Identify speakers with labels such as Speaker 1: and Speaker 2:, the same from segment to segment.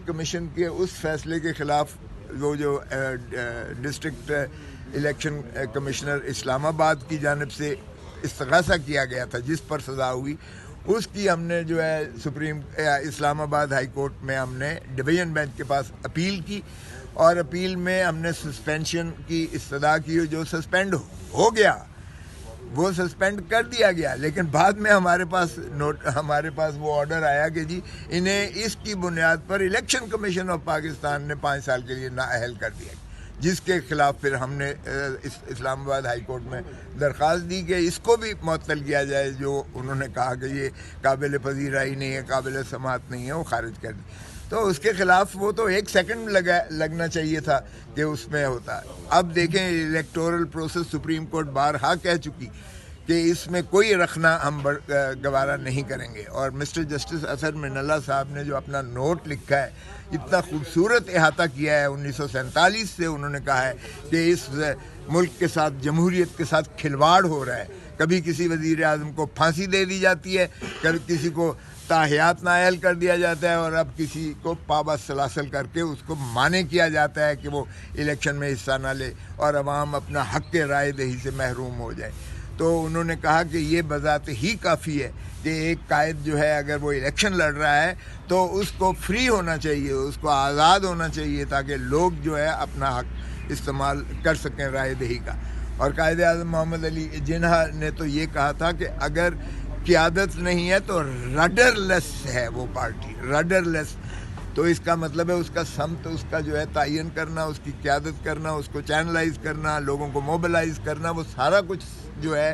Speaker 1: Commission کے اس فیصلے کے خلاف وہ جو ڈسٹرکٹ الیکشن کمشنر اسلام آباد کی جانب سے استغاثہ کیا گیا تھا جس پر سزا ہوئی، اس کی ہم نے جو ہے اسلام آباد ہائی کورٹ میں ہم نے ڈویژن بینچ کے پاس اپیل کی، اور اپیل میں ہم نے سسپینشن کی استدعا کی، جو سسپینڈ ہو گیا وہ سسپینڈ کر دیا گیا، لیکن بعد میں ہمارے پاس وہ آرڈر آیا کہ جی انہیں اس کی بنیاد پر الیکشن کمیشن آف پاکستان نے 5 سال کے لیے نااہل کر دیا، جس کے خلاف پھر ہم نے اسلام آباد ہائی کورٹ میں درخواست دی کہ اس کو بھی معطل کیا جائے، جو انہوں نے کہا کہ یہ قابل پذیرائی نہیں ہے، قابل سماعت نہیں ہے، وہ خارج کر دی۔ تو اس کے خلاف وہ تو 1 سیکنڈ لگنا چاہیے تھا کہ اس میں ہوتا۔ اب دیکھیں الیکٹورل پروسیس سپریم کورٹ بارہا کہہ چکی کہ اس میں کوئی رکھنا ہم گوارا نہیں کریں گے، اور مسٹر جسٹس اظہر من اللہ صاحب نے جو اپنا نوٹ لکھا ہے، اتنا خوبصورت احاطہ کیا ہے 1947 سے، انہوں نے کہا ہے کہ اس ملک کے ساتھ، جمہوریت کے ساتھ کھلواڑ ہو رہا ہے، کبھی کسی وزیر اعظم کو پھانسی دے دی جاتی ہے، کبھی کسی کو تاحیات نااہل کر دیا جاتا ہے، اور اب کسی کو پابند سلاسل کر کے اس کو مانع کیا جاتا ہے کہ وہ الیکشن میں حصہ نہ لے اور عوام اپنا حق رائے دہی سے محروم ہو جائے۔ تو انہوں نے کہا کہ یہ بذات ہی کافی ہے کہ ایک قائد جو ہے اگر وہ الیکشن لڑ رہا ہے تو اس کو فری ہونا چاہیے، اس کو آزاد ہونا چاہیے، تاکہ لوگ جو ہے اپنا حق استعمال کر سکیں رائے دہی کا۔ اور قائد اعظم محمد علی جناح نے تو یہ کہا تھا کہ اگر قیادت نہیں ہے تو رڈر لیس ہے وہ پارٹی، رڈر لیس، تو اس کا مطلب ہے اس کا سمت، اس کا جو ہے تعین کرنا، اس کی قیادت کرنا، اس کو چینلائز کرنا، لوگوں کو موبلائز کرنا، وہ سارا کچھ جو ہے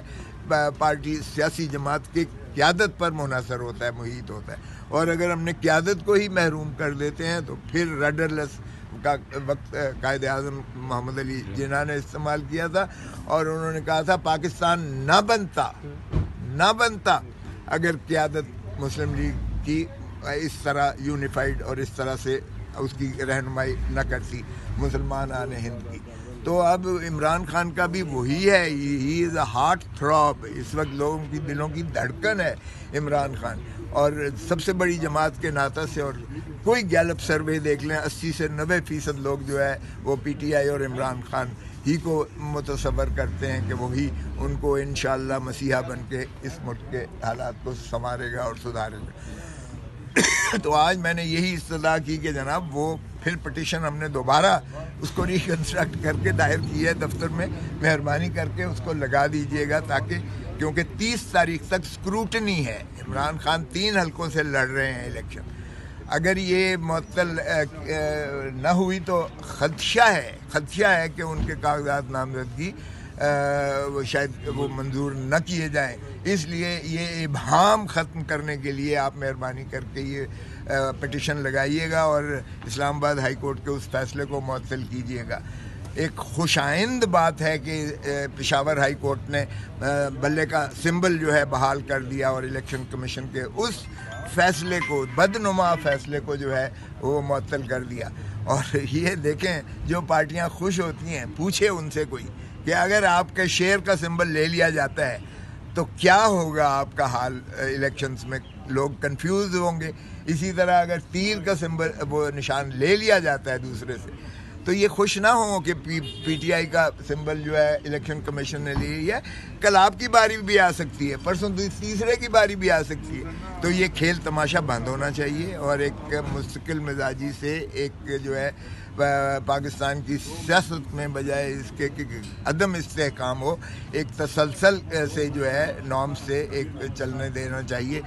Speaker 1: پارٹی سیاسی جماعت کی قیادت پر منحصر ہوتا ہے، محیط ہوتا ہے، اور اگر ہم نے قیادت کو ہی محروم کر دیتے ہیں تو پھر رڈر لیس کا وقت قائد اعظم محمد علی جناح نے استعمال کیا تھا، اور انہوں نے کہا تھا پاکستان نہ بنتا اگر قیادت مسلم لیگ کی اس طرح یونیفائڈ اور اس طرح سے اس کی رہنمائی نہ کرتی مسلمان ہند کی۔ تو اب عمران خان کا بھی وہی ہے، ہی از اے ہارٹ تھراب، اس وقت لوگوں کی دلوں کی دھڑکن ہے عمران خان، اور سب سے بڑی جماعت کے ناطے سے، اور کوئی گیلپ سروے دیکھ لیں 80 سے 90% لوگ جو ہے وہ پی ٹی آئی اور عمران خان ہی کو متصور کرتے ہیں کہ وہی ان کو انشاءاللہ مسیحا بن کے اس ملک کے حالات کو سنوارے گا اور سدھارے گا۔ تو آج میں نے یہی استدعا کی کہ جناب وہ پھر پٹیشن ہم نے دوبارہ اس کو ریکنسٹرکٹ کر کے دائر کی ہے دفتر میں، مہربانی کر کے اس کو لگا دیجئے گا، تاکہ کیونکہ 30 تاریخ تک سکروٹنی ہے، عمران خان 3 حلقوں سے لڑ رہے ہیں الیکشن، اگر یہ معطل نہ ہوئی تو خدشہ ہے کہ ان کے کاغذات نامزدگی وہ شاید وہ منظور نہ کیے جائیں۔ اس لیے یہ ابہام ختم کرنے کے لیے آپ مہربانی کر کے یہ پٹیشن لگائیے گا اور اسلام آباد ہائی کورٹ کے اس فیصلے کو معطل کیجیے گا۔ ایک خوش آئند بات ہے کہ پشاور ہائی کورٹ نے بلے کا سمبل جو ہے بحال کر دیا، اور الیکشن کمیشن کے اس فیصلے کو، بدنما فیصلے کو جو ہے وہ معطل کر دیا۔ اور یہ دیکھیں جو پارٹیاں خوش ہوتی ہیں، پوچھے ان سے کوئی کہ اگر آپ کے شیر کا سمبل لے لیا جاتا ہے تو کیا ہوگا آپ کا حال الیکشنز میں، لوگ کنفیوز ہوں گے۔ اسی طرح اگر تیر کا سمبل وہ نشان لے لیا جاتا ہے دوسرے سے تو یہ خوش نہ ہوں کہ پی ٹی آئی کا سمبل جو ہے الیکشن کمیشن نے لے لیا، کل آپ کی باری بھی آ سکتی ہے، پرسوں تیسرے کی باری بھی آ سکتی ہے۔ تو یہ کھیل تماشا بند ہونا چاہیے، اور ایک مستقل مزاجی سے ایک جو ہے پاکستان کی سیاست میں بجائے اس کے عدم استحکام ہو، ایک تسلسل سے جو ہے نارم سے ایک چلنے دینا چاہیے۔